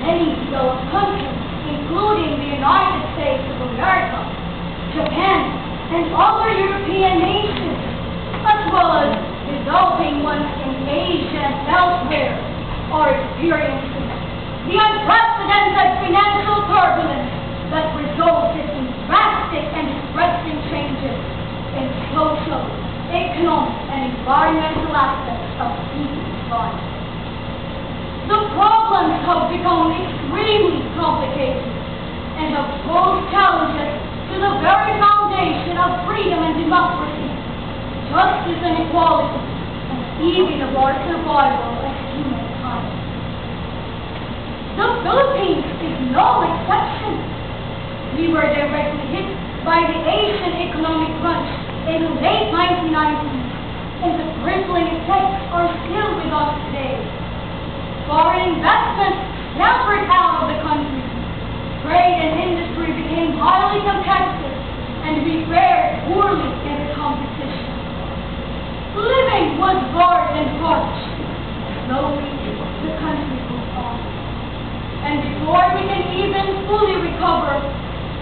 many developed countries, including the United States of America, Japan, and other European nations, as well as developing ones in Asia and elsewhere, are experiencing the unprecedented financial turbulence that resulted in drastic and distressing changes in social, economic, and environmental aspects of people's lives. The problems have become extremely complicated and have posed challenges to the very foundation of freedom and democracy, justice and equality, and even of our survival as humankind. The Philippines is no exception. We were directly hit by the Asian economic crunch in the late 1990s, and the crippling effects are still with us today. Foreign investment scampered out of the country. Trade and industry became highly competitive, and we fared poorly in the competition. Living was hard and harsh. Slowly, the country moved on. And before we can even fully recover,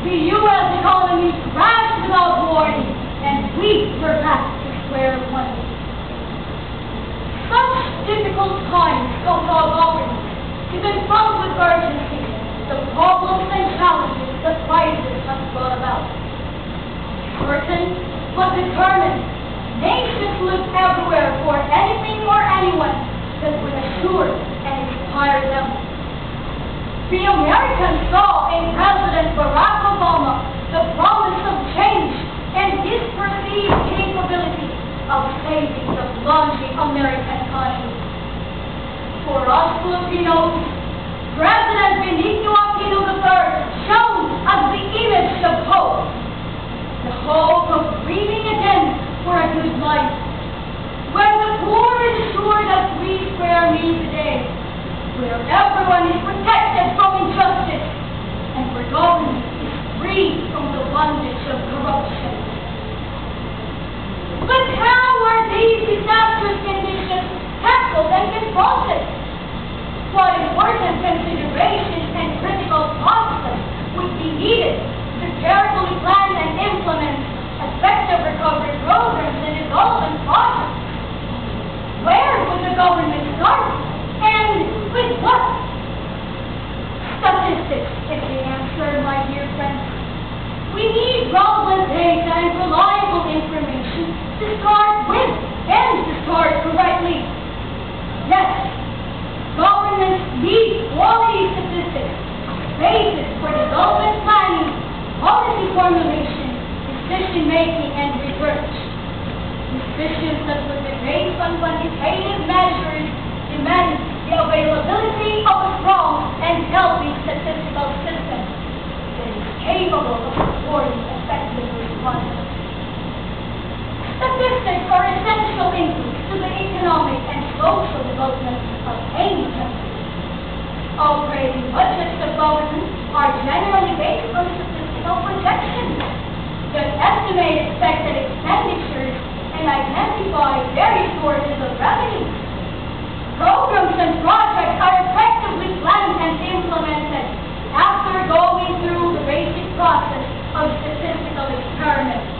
the U.S. economy crashed without warning, and we were back to square one. Such difficult times come to our government to confront with urgency the problems and challenges the crisis has brought about. Certain but determined, nations look everywhere for anything or anyone that would assure and inspire them. The Americans saw in President Barack Obama the promise of change and his perceived capability of saving the plunging American economy. For us Filipinos, President Benigno Aquino III shone as the image of hope, the hope of dreaming again for a good life, when the poor is assured of free fair meal today, where everyone is protected from injustice, and where government is free from the bondage of corruption. But how are these disastrous conditions tackled and confronted? What important considerations and critical process would be needed to carefully plan and implement effective recovery programs and development projects? Where would the government start? And with what? Statistics is the answer, my dear friends. We need relevant data and reliable information to start with and to start correctly. Yes, governments need quality statistics, basis for development planning, policy formulation, decision-making, and research. Decisions that would be based on quantitative measures demand the availability of a strong and healthy statistical system that is capable of supporting effective responses. Statistics are essential inputs to the economic and social development of any country. Operating budgets of government are generally based on statistical projections that estimate expected expenditures and identify various sources of revenue. Programs and projects are effectively planned and implemented after going through the basic process of statistical experiments.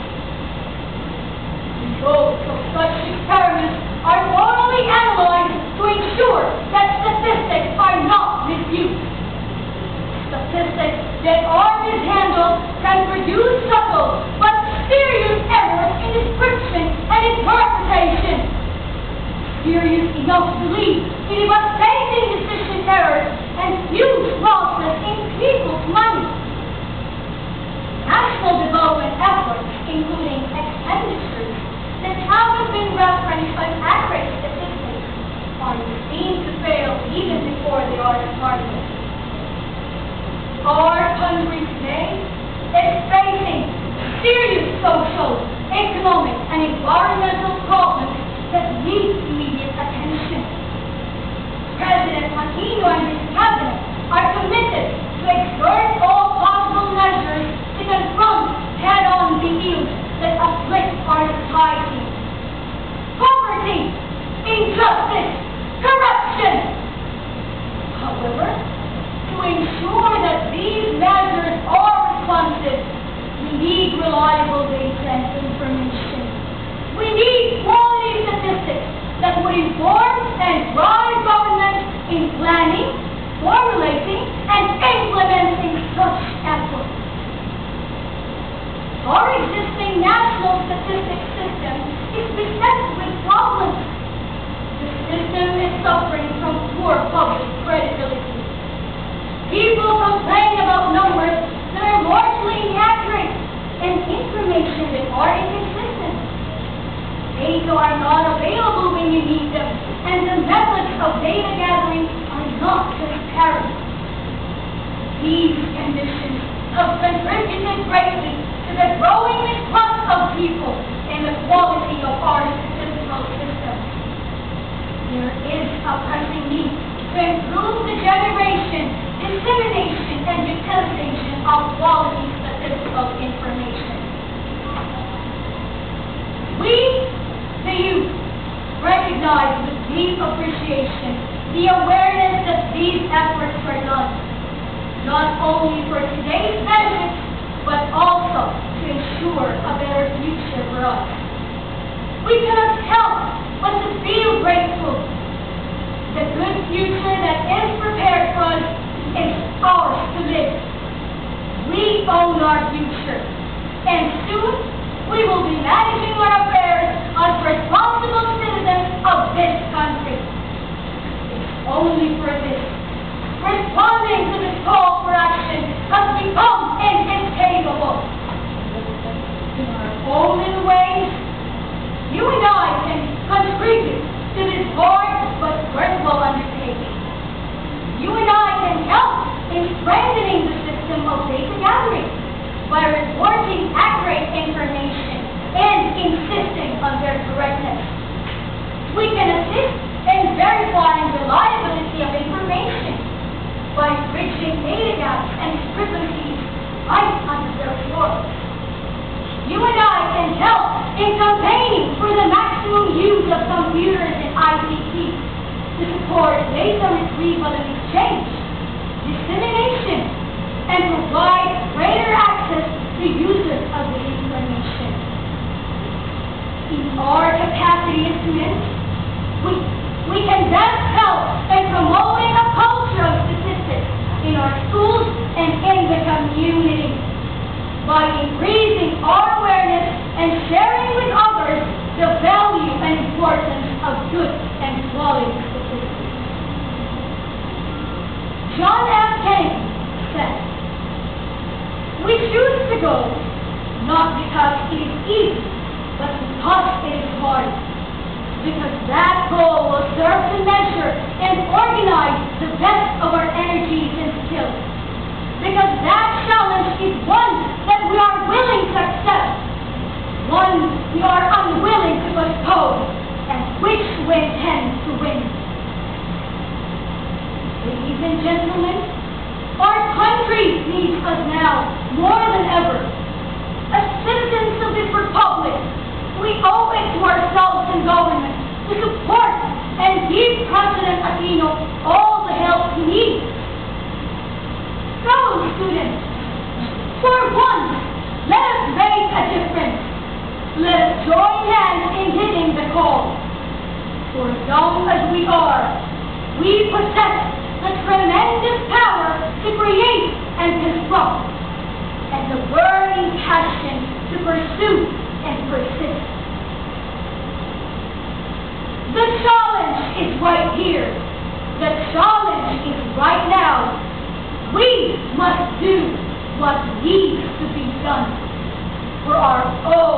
Results of such experiments are thoroughly analyzed to ensure that statistics are not misused. Statistics that are mishandled can produce subtle but serious errors in description and interpretation. Serious enough to lead to devastating decision errors and huge losses in people's money. National development efforts, including expenditures that haven't been referenced as accurate statistics, are seen to fail even before they are started. Our country today is facing serious social, economic, and environmental problems that need immediate attention. President Aquino and his cabinet are committed to exert all possible measures to confront head-on the ills that afflict our society. Poverty, injustice, corruption. However, To ensure that these measures are responsive, we need reliable data and information. We need quality statistics that would inform and drive government in planning, formulating, and implementing such efforts. Our existing national statistics system is beset with problems. The system is suffering from poor public credibility. People complain about numbers that are largely inaccurate and information that are inconsistent. Data are not available when you need them, and the methods of data gathering are not transparent. These conditions have contributed greatly to the growing mistrust of people in the quality of our statistical system. There is a pressing need to improve the generation, dissemination, and utilization of quality statistical information. We, the youth, recognize with deep appreciation the awareness that these efforts were done, not only for today's benefits, but also to ensure a better future for us. We cannot help but to feel grateful. The good future that is prepared for us is ours to live. We own our future, and soon we will be managing our affairs as responsible citizens of this country. It's only for this, responding to this call for action has become inescapable. In our own little ways, you and I can contribute to this hard but worthwhile undertaking. You and I can help in strengthening the system of data gathering by reporting accurate information and insisting on their correctness. We can assist in verifying reliability of information by bridging data gaps and discrepancies right under their floor. You and I can help in campaigning for the maximum use of computers and ICT to support data retrieval and exchange, dissemination, and provide greater access to users of the information. In our capacity as students, we can best help in promoting a culture of statistics in our schools and in the community by increasing our awareness and sharing with others the value and importance of good and quality statistics. John F. Kennedy said, "We choose to go not because it is easy, but because it is hard. Because that goal will serve to measure and organize the best of our energies and skills. Because that challenge is one that we are willing to accept, one we are unwilling to postpone, and which we intend to win." Ladies and gentlemen, our country needs us now more than ever. As citizens of this republic, we owe it to ourselves and government to support and give President Aquino all the help he needs. Fellow students, for once, let us make a difference. Let us join hands in hitting the call. For as young as we are, we possess the tremendous power to create and construct, and the burning passion to pursue and persist. The challenge is right here. The challenge is right now. We must do what needs to be done for our own